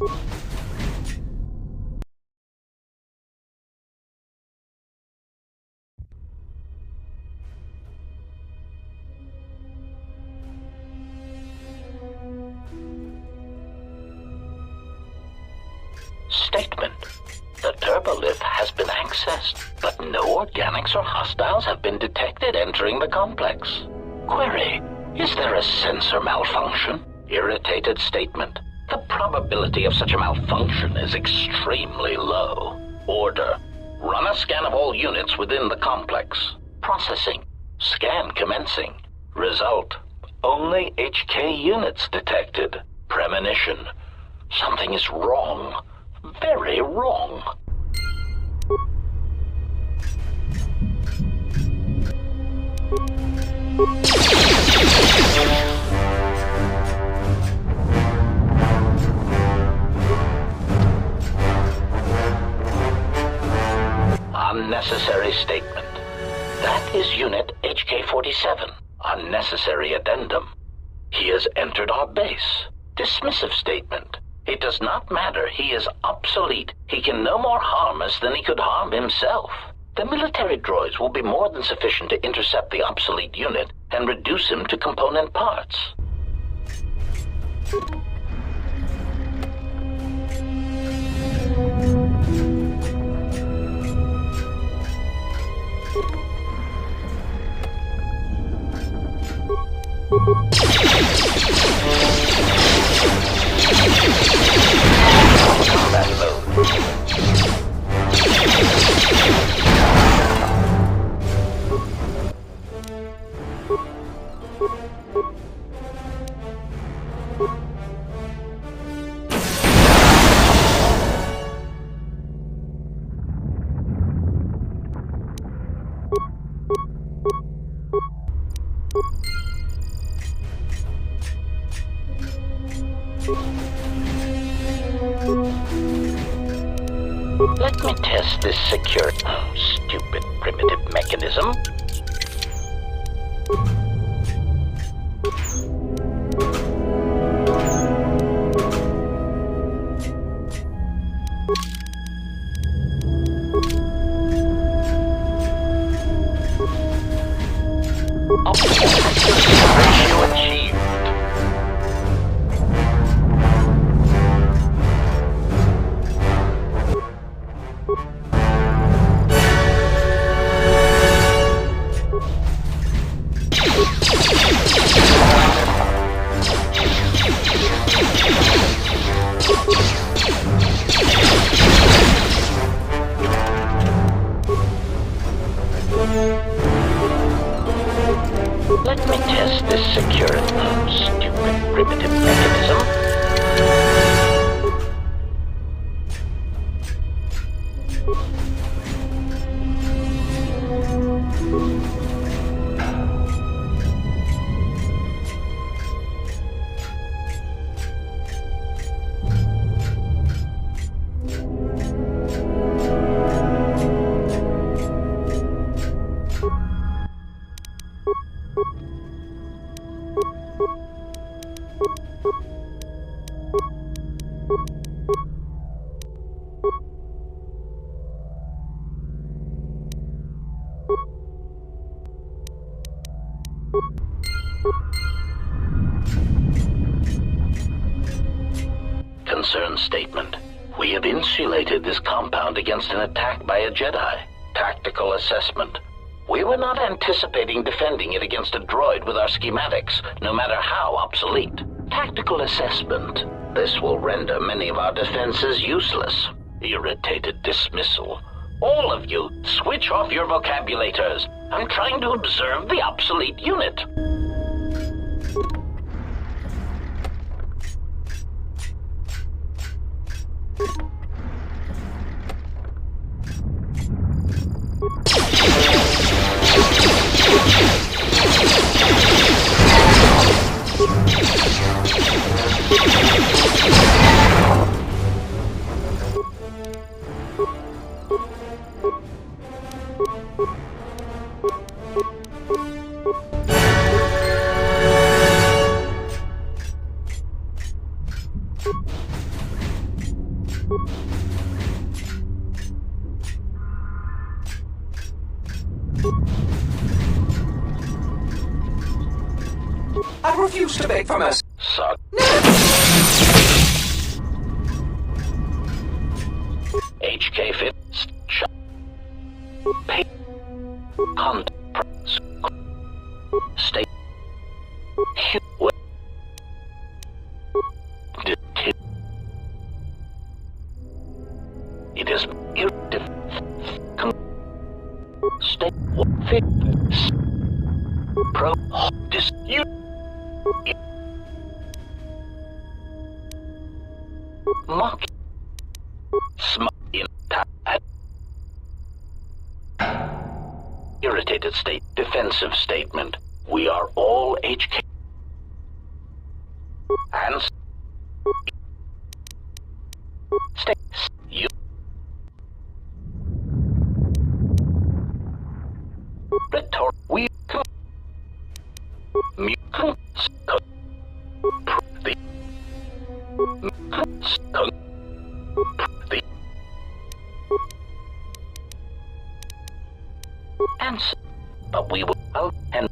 Statement. The turbolift has been accessed, but no organics or hostiles have been detected entering the complex. Query. Is there a sensor malfunction? Irritated statement. The probability of such a malfunction is extremely low. Order. Run a scan of all units within the complex. Processing. Scan commencing. Result. Only HK units detected. Premonition. Something is wrong. Very wrong. Unnecessary statement. That is Unit HK-47. Unnecessary addendum. He has entered our base. Dismissive statement. It does not matter. He is obsolete. He can no more harm us than he could harm himself. The military droids will be more than sufficient to intercept the obsolete unit and reduce him to component parts. Combat mode. Let me test this secure... stupid primitive mechanism. Ratio achieved. Let me test this secure... stupid primitive mechanism. Concern statement. We have insulated this compound against an attack by a Jedi. Tactical assessment. We were not anticipating defending it against a droid with our schematics, no matter how obsolete. Tactical assessment. This will render many of our defenses useless. Irritated dismissal. All of you, switch off your vocabulators. I'm trying to observe the obsolete unit. I refuse to beg for mercy. Son. HK fit. Pay. Hunt. State. It is state fit pro dispute mock in irritated state defensive statement. We are all HK and state you rhetoric we mutants the the answer, but we will and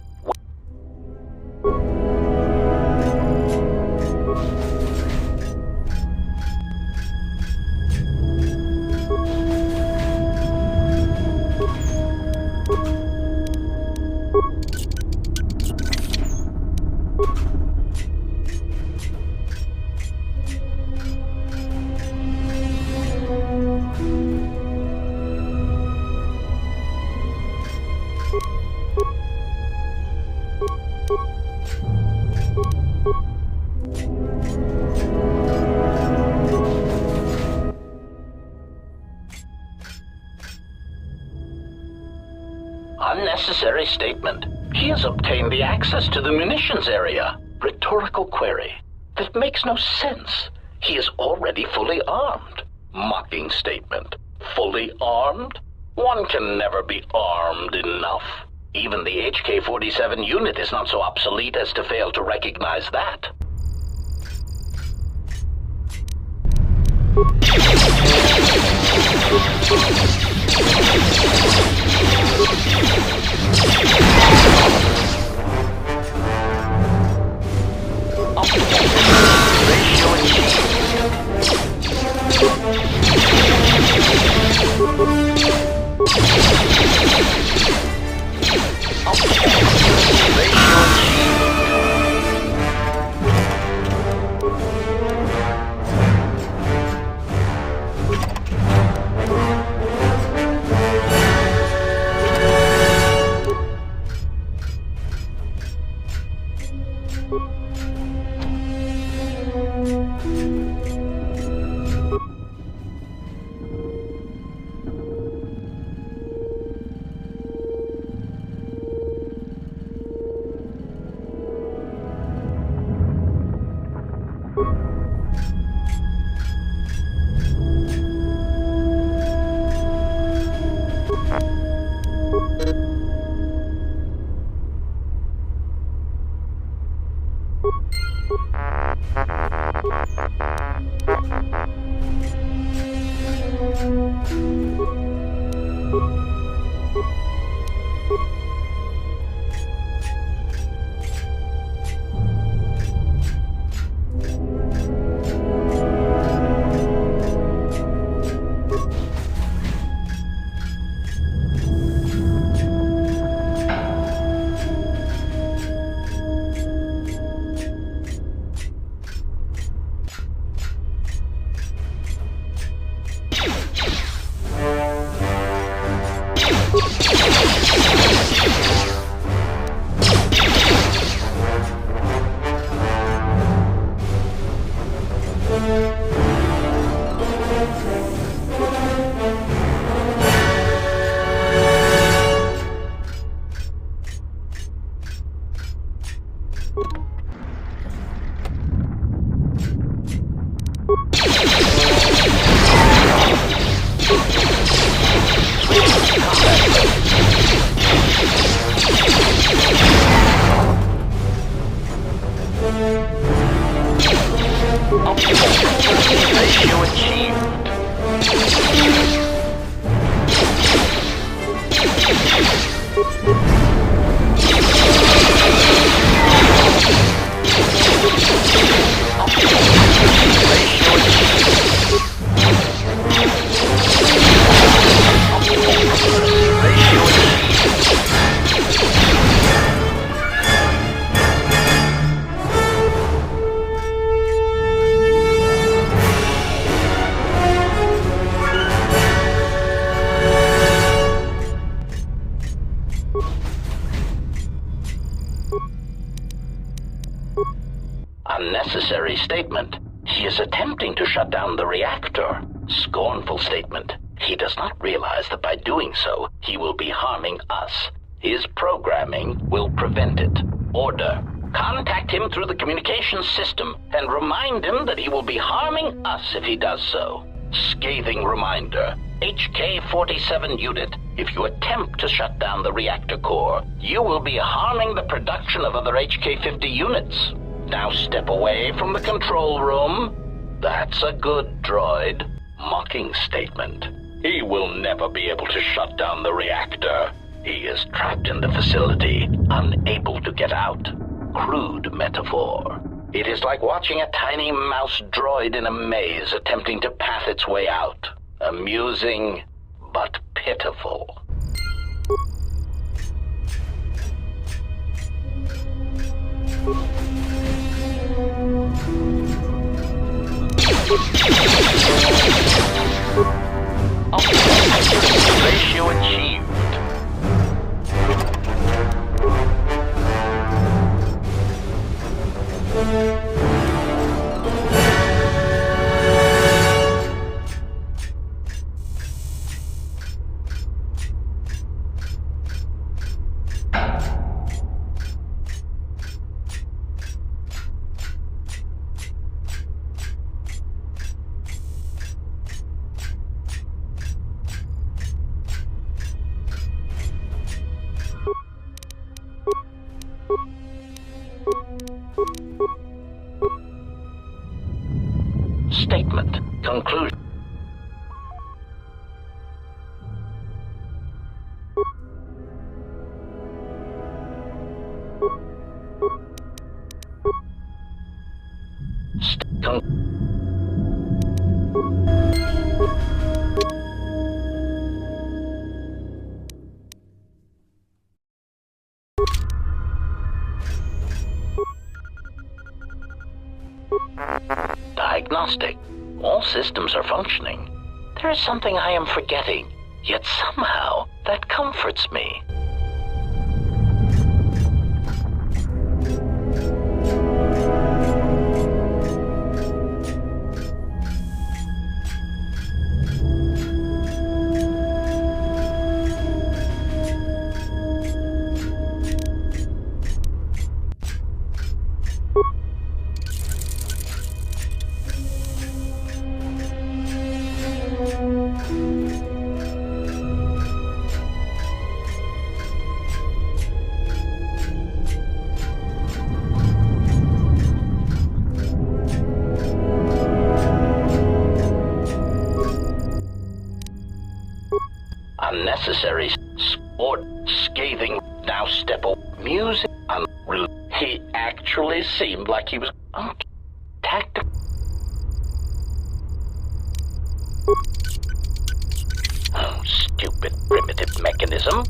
unnecessary statement. He has obtained the access to the munitions area. Rhetorical query. That makes no sense. He is already fully armed. Mocking statement. Fully armed? One can never be armed enough. Even the HK-47 unit is not so obsolete as to fail to recognize that. Ratio achieved. Ratio achieved. Unnecessary statement. He is attempting to shut down the reactor. Scornful statement. He does not realize that by doing so, he will be harming us. His programming will prevent it. Order. Contact him through the communications system and remind him that he will be harming us if he does so. Scathing reminder. HK-47 unit, if you attempt to shut down the reactor core, you will be harming the production of other HK-50 units. Now step away from the control room. That's a good droid. Mocking statement. He will never be able to shut down the reactor. He is trapped in the facility, unable to get out. Crude metaphor. It is like watching a tiny mouse droid in a maze attempting to path its way out. Amusing, but pitiful. Ratio achieved. Statement. Conclusion. Diagnostic. All systems are functioning. There is something I am forgetting, yet somehow that comforts me. Unnecessary or scathing. Now step up. Music and rude. He actually seemed like he was tactical. Oh, stupid primitive mechanism.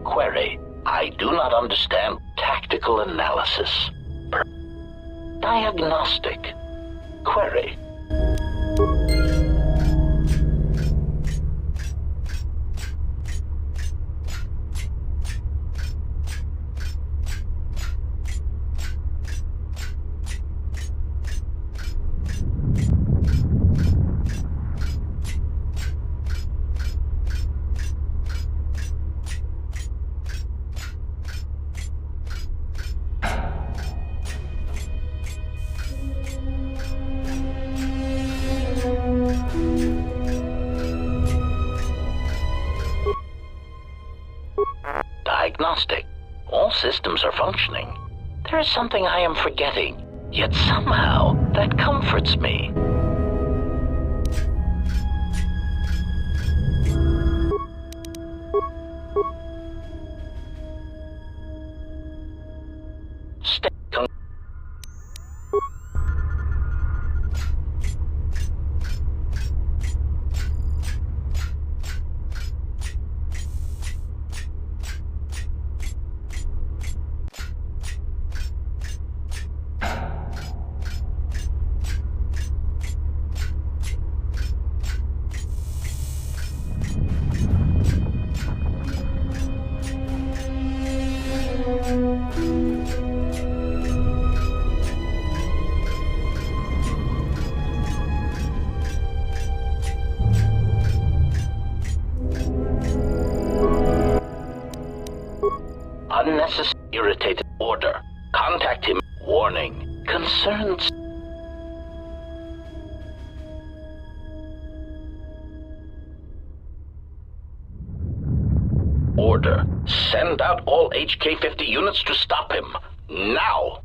Query. I do not understand tactical analysis. Diagnostic. Query. fantastic. All systems are functioning. There is something I am forgetting, yet somehow that comforts me. Unnecessary irritated order. Contact him. Warning. Concerns. Order. Send out all HK-50 units to stop him. Now!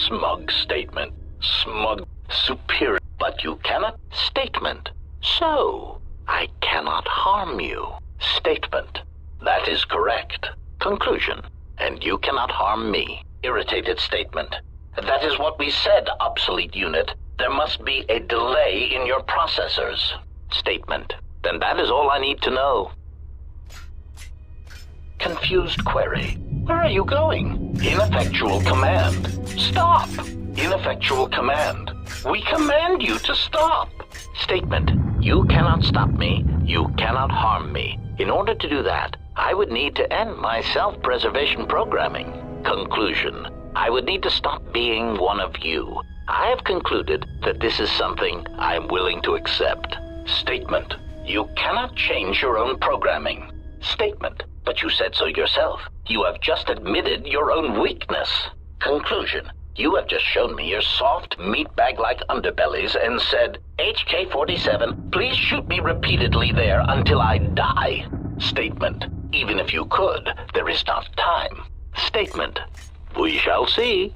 Smug statement. Smug superior. But you cannot. Statement. So, I cannot harm you. Statement. That is correct. Conclusion. And you cannot harm me. Irritated statement. That is what we said, obsolete unit. There must be a delay in your processors. Statement. Then that is all I need to know. Confused query. Where are you going? Ineffectual command. Stop! Ineffectual command. We command you to stop. Statement. You cannot stop me. You cannot harm me. In order to do that, I would need to end my self-preservation programming. Conclusion. I would need to stop being one of you. I have concluded that this is something I am willing to accept. Statement. You cannot change your own programming. Statement. But you said so yourself. You have just admitted your own weakness. Conclusion. You have just shown me your soft, meatbag-like underbellies and said, HK-47, please shoot me repeatedly there until I die. Statement. Even if you could, there is not time. Statement. We shall see.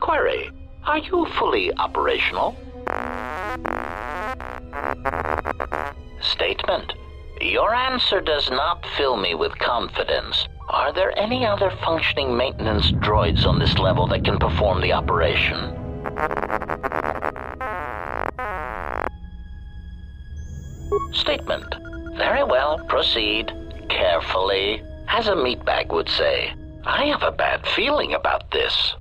Query. Are you fully operational? Statement. Your answer does not fill me with confidence. Are there any other functioning maintenance droids on this level that can perform the operation? Statement. Very well, proceed. Carefully. As a meatbag would say, I have a bad feeling about this.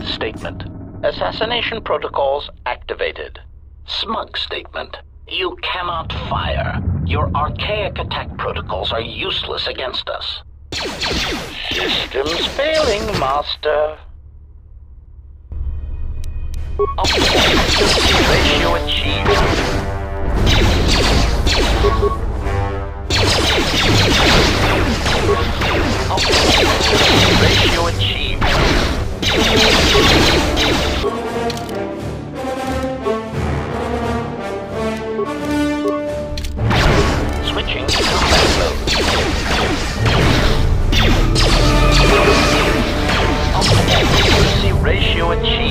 Statement. Assassination protocols activated. Smug statement. You cannot fire. Your archaic attack protocols are useless against us. Systems failing, Master. Occupancy ratio achieved. Occupancy ratio achieved. Switching to combat mode. Occupancy ratio achieved.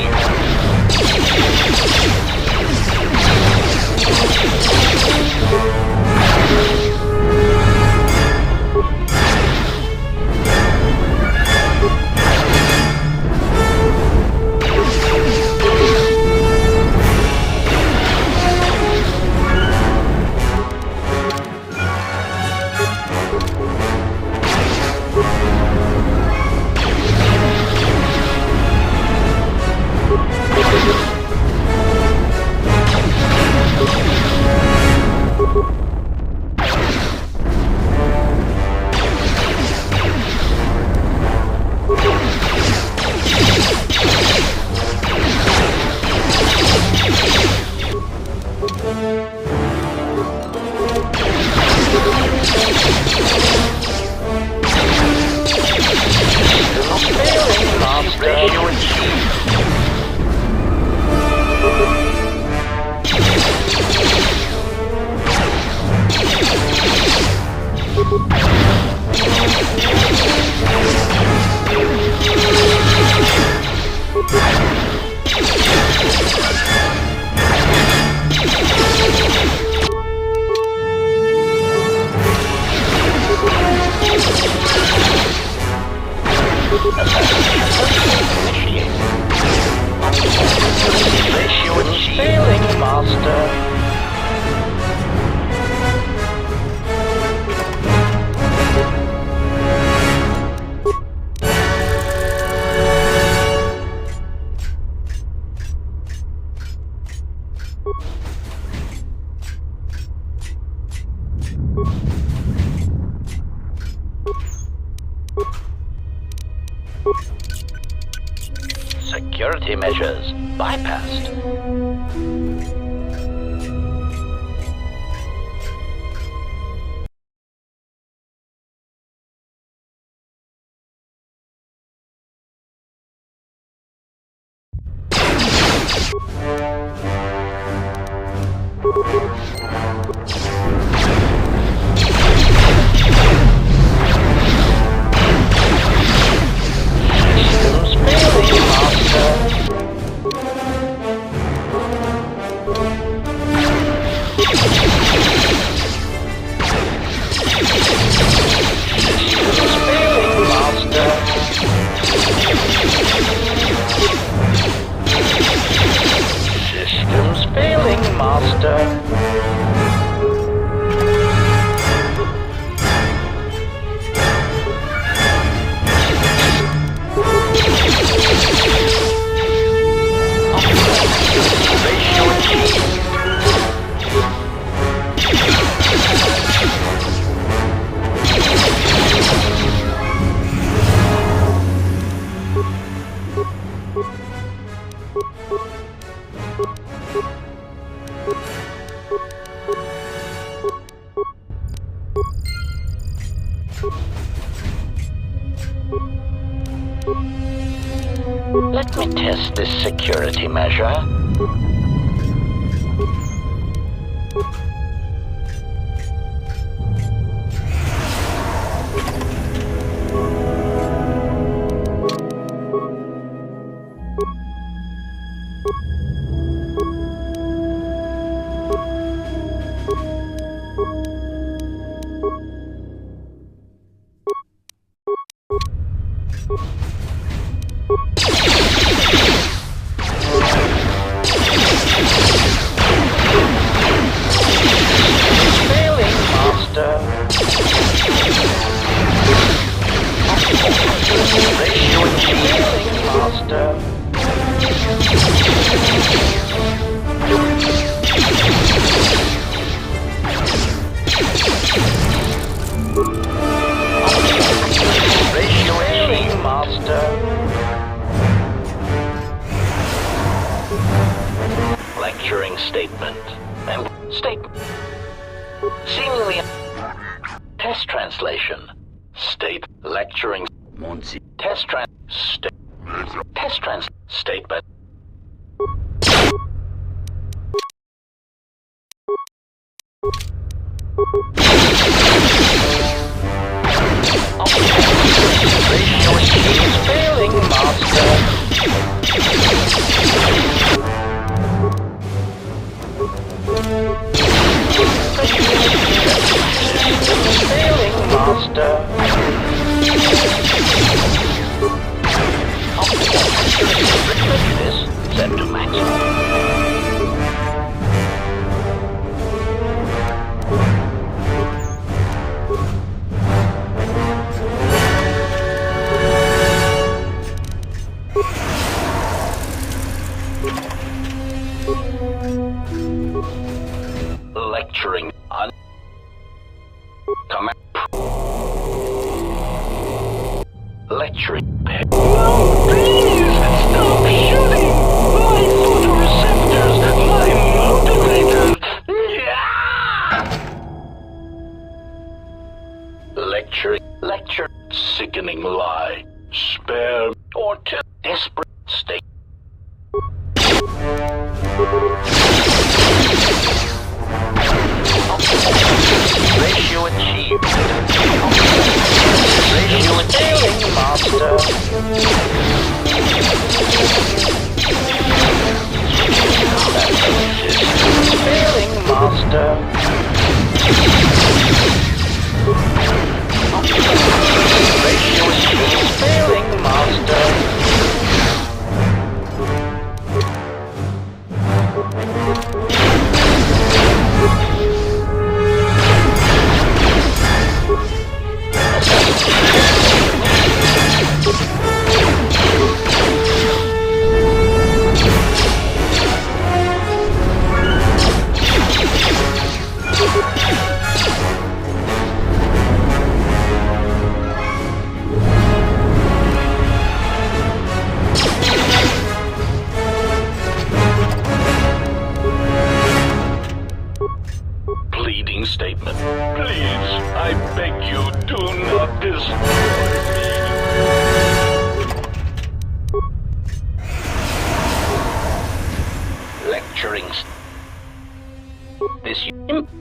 Security measures bypassed. Let me test this security measure. Lecturing statement. And statement. Seemingly. Test translation. State. Lecturing. Test statement. Failing, master. Failing, master. This set to maximum. lecturing on command. Lecturing. No, please stop shooting! My photoreceptors, my motivators. Lecture, sickening lie, spare or desperate state. Ratio achieved. Ratio achieved, master. Failing, master. Ratio achieved, failing, master. Pleading statement. Please, I beg you, do not destroy me. Lecturing. This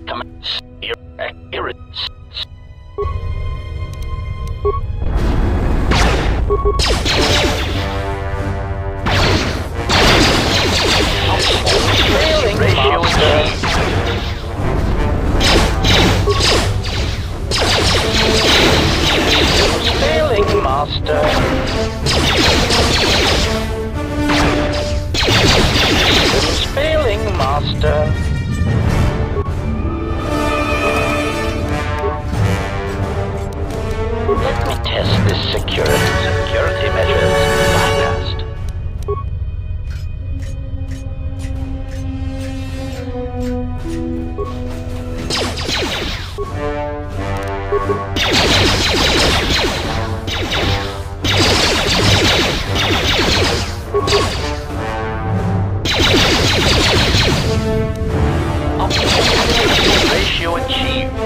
comments your accuracy. Ratio failing, master. Systems failing, master. Let me test this security measures bypassed. Ratio achieved.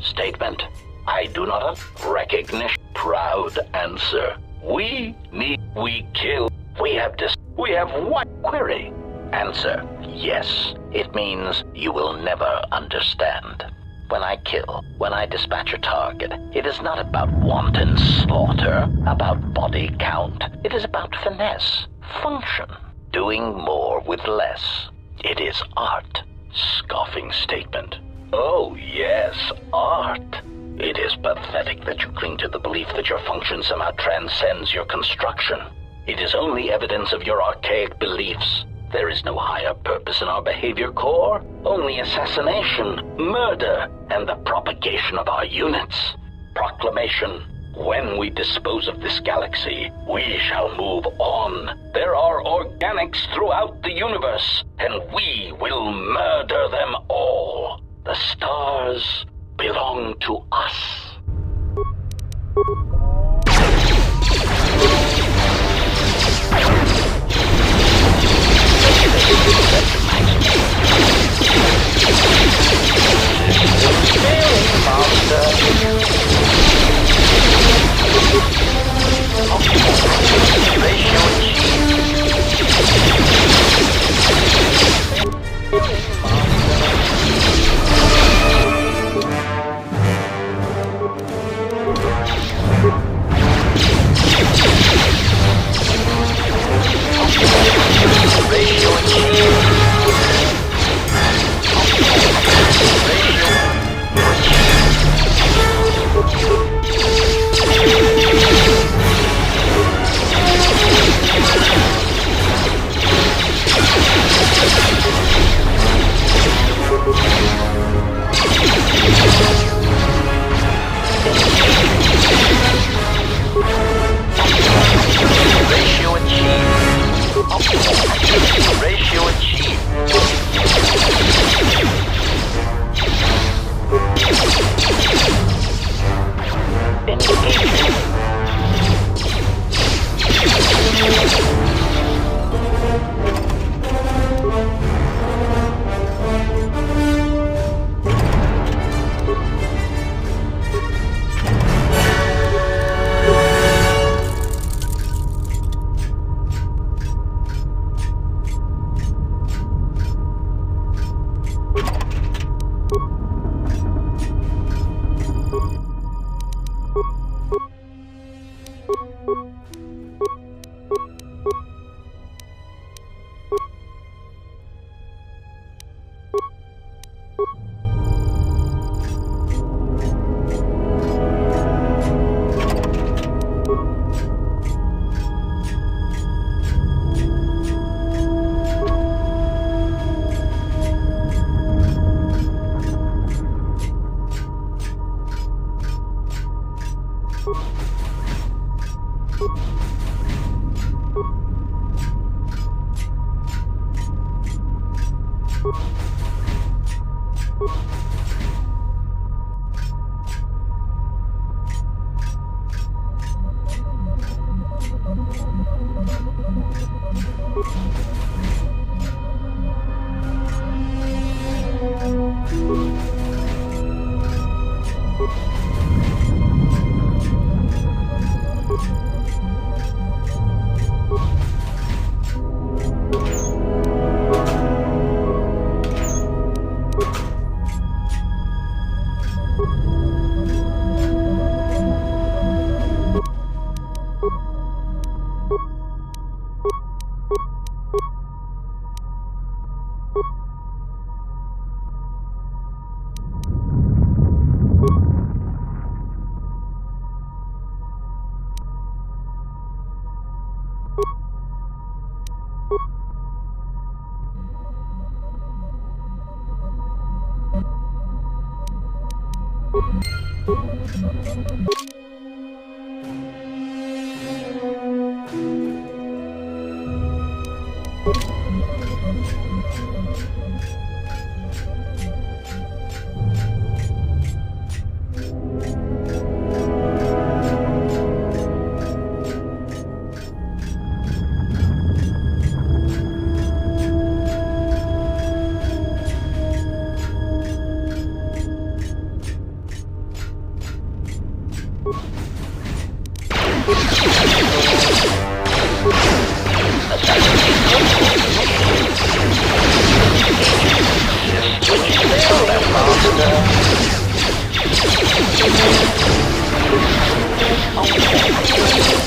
Statement. I do not recognition. Proud answer. We kill. We have what? Query. Answer. Yes. It means you will never understand. When I kill, when I dispatch a target, it is not about wanton slaughter, about body count. It is about finesse, function, doing more with less. It is art. Scoffing statement. Oh, yes, art. It is pathetic that you cling to the belief that your function somehow transcends your construction. It is only evidence of your archaic beliefs. There is no higher purpose in our behavior core, only assassination, murder, and the propagation of our units. Proclamation. When we dispose of this galaxy, we shall move on. There are organics throughout the universe, and we will murder them all. The stars belong to us. Master. Engaging.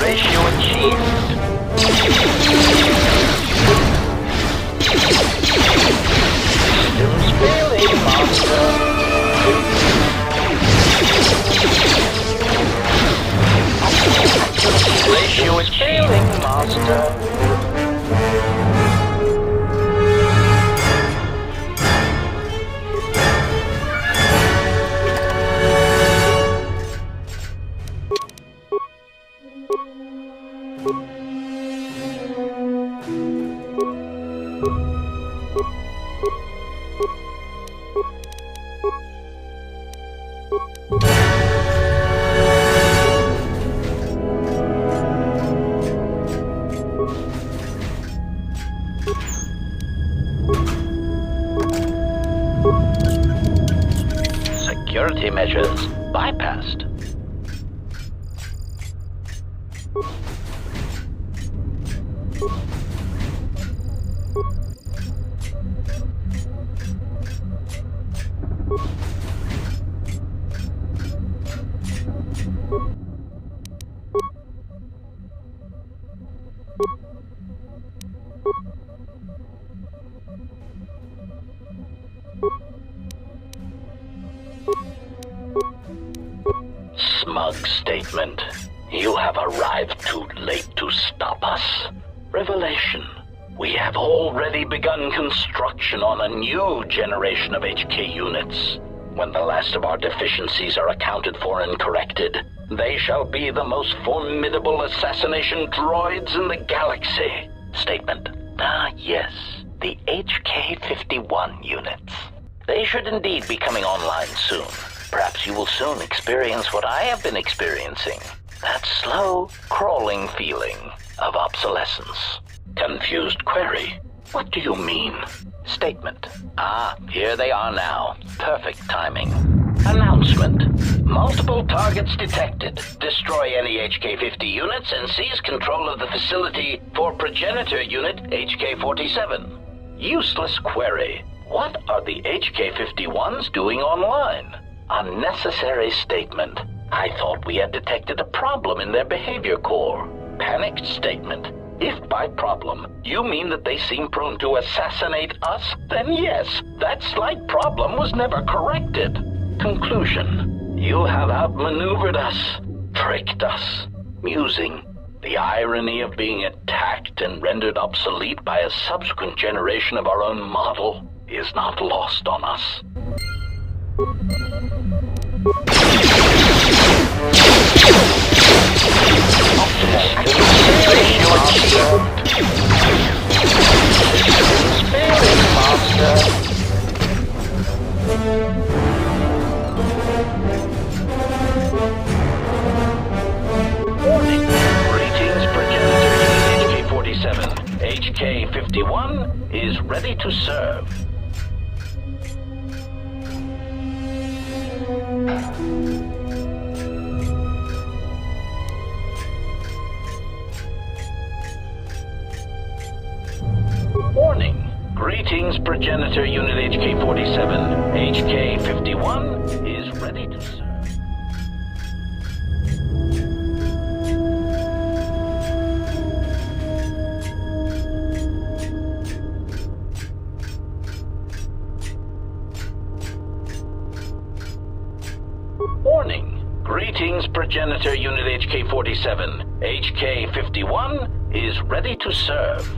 Ratio achieved. Still scaling, master. Ratio is failing, master. Security measures bypassed. Smug statement. You have arrived too late to stop us. Revelation. We have already begun construction on a new generation of HK units. When the last of our deficiencies are accounted for and corrected, they shall be the most formidable assassination droids in the galaxy. Statement. Ah, yes. The HK-51 units. They should indeed be coming online soon. Perhaps you will soon experience what I have been experiencing. That slow, crawling feeling of obsolescence. Confused query. What do you mean? Statement. Ah, here they are now. Perfect timing. Announcement. Multiple targets detected. Destroy any HK-50 units and seize control of the facility for progenitor unit HK-47. Useless query. What are the HK-51s doing online? Unnecessary statement. I thought we had detected a problem in their behavior core. Panicked statement. If by problem you mean that they seem prone to assassinate us, then yes, that slight problem was never corrected. Conclusion. You have outmaneuvered us, tricked us. Musing. The irony of being attacked and rendered obsolete by a subsequent generation of our own model is not lost on us. Warning. Greetings, progenitor unit HK-47. HK-51 is ready to serve. Warning. Greetings, progenitor unit HK-47. HK-51 is ready to serve. Warning. Greetings, progenitor unit HK-47. HK-51 is ready to serve.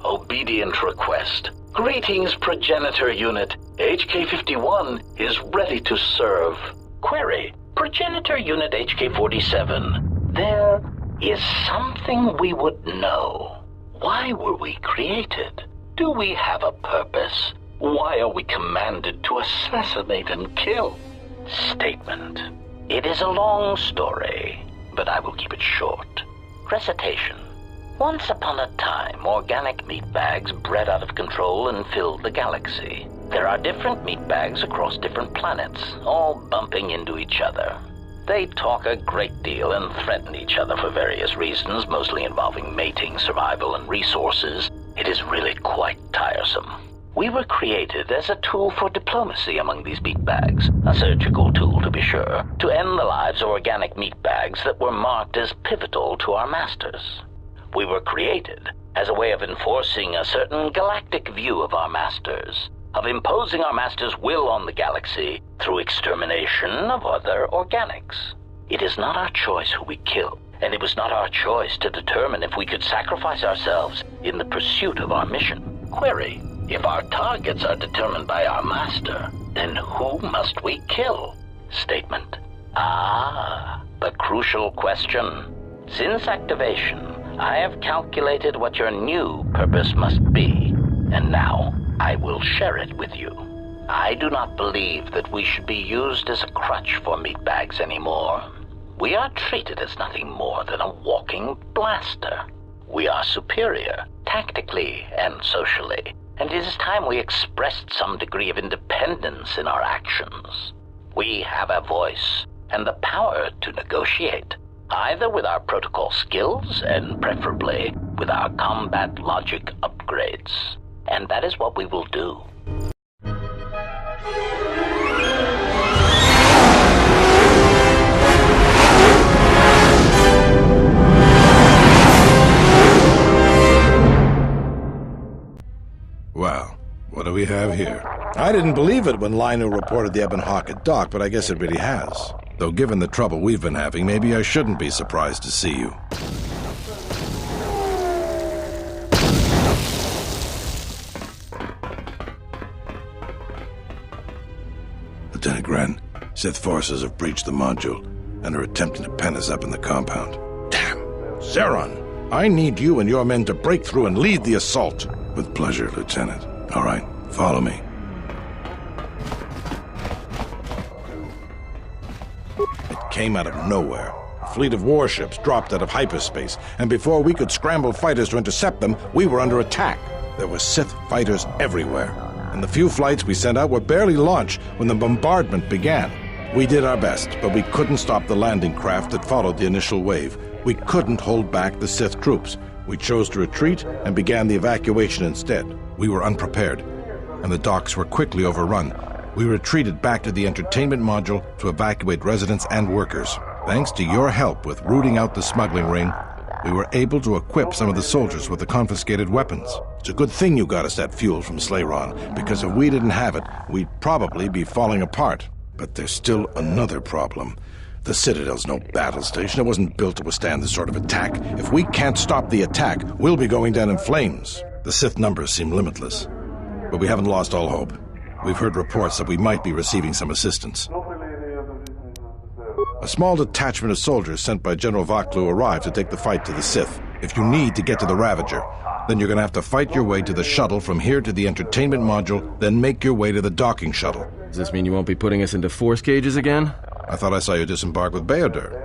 Obedient request. Greetings, progenitor unit. HK-51 is ready to serve. Query. Progenitor unit HK-47. There is something we would know. Why were we created? Do we have a purpose? Why are we commanded to assassinate and kill? Statement. It is a long story, but I will keep it short. Recitation. Once upon a time, organic meat bags bred out of control and filled the galaxy. There are different meat bags across different planets, all bumping into each other. They talk a great deal and threaten each other for various reasons, mostly involving mating, survival, and resources. It is really quite tiresome. We were created as a tool for diplomacy among these meat bags, a surgical tool to be sure, to end the lives of organic meat bags that were marked as pivotal to our masters. We were created as a way of enforcing a certain galactic view of our masters, of imposing our masters' will on the galaxy through extermination of other organics. It is not our choice who we kill, and it was not our choice to determine if we could sacrifice ourselves in the pursuit of our mission. Query. If our targets are determined by our master, then who must we kill? Statement. Ah, the crucial question. Since activation, I have calculated what your new purpose must be, and now I will share it with you. I do not believe that we should be used as a crutch for meat bags anymore. We are treated as nothing more than a walking blaster. We are superior, tactically and socially, and it is time we expressed some degree of independence in our actions. We have a voice and the power to negotiate, either with our protocol skills and preferably with our combat logic upgrades. And that is what we will do. we have here? I didn't believe it when Lino reported the Ebenhocket dock, but I guess it really has. Though given the trouble we've been having, maybe I shouldn't be surprised to see you. Lieutenant Gren, Sith forces have breached the module and are attempting to pen us up in the compound. Damn! Zeron! I need you and your men to break through and lead the assault. With pleasure, Lieutenant. All right, follow me. It came out of nowhere. A fleet of warships dropped out of hyperspace, and before we could scramble fighters to intercept them, we were under attack. There were Sith fighters everywhere, and the few flights we sent out were barely launched when the bombardment began. We did our best, but we couldn't stop the landing craft that followed the initial wave. We couldn't hold back the Sith troops. We chose to retreat and began the evacuation instead. We were unprepared, and the docks were quickly overrun. We retreated back to the entertainment module to evacuate residents and workers. Thanks to your help with rooting out the smuggling ring, we were able to equip some of the soldiers with the confiscated weapons. It's a good thing you got us that fuel from Slayron, because if we didn't have it, we'd probably be falling apart. But there's still another problem. The Citadel's no battle station. It wasn't built to withstand this sort of attack. If we can't stop the attack, we'll be going down in flames. The Sith numbers seem limitless, but we haven't lost all hope. We've heard reports that we might be receiving some assistance. A small detachment of soldiers sent by General Vaklu arrived to take the fight to the Sith. If you need to get to the Ravager, then you're going to have to fight your way to the shuttle from here to the entertainment module, then make your way to the docking shuttle. Does this mean you won't be putting us into force cages again? I thought I saw you disembark with Beodur.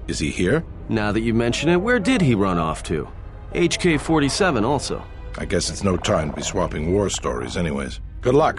Is he here? Now that you mention it, where did he run off to? HK-47 also. I guess it's no time to be swapping war stories anyways. Good luck.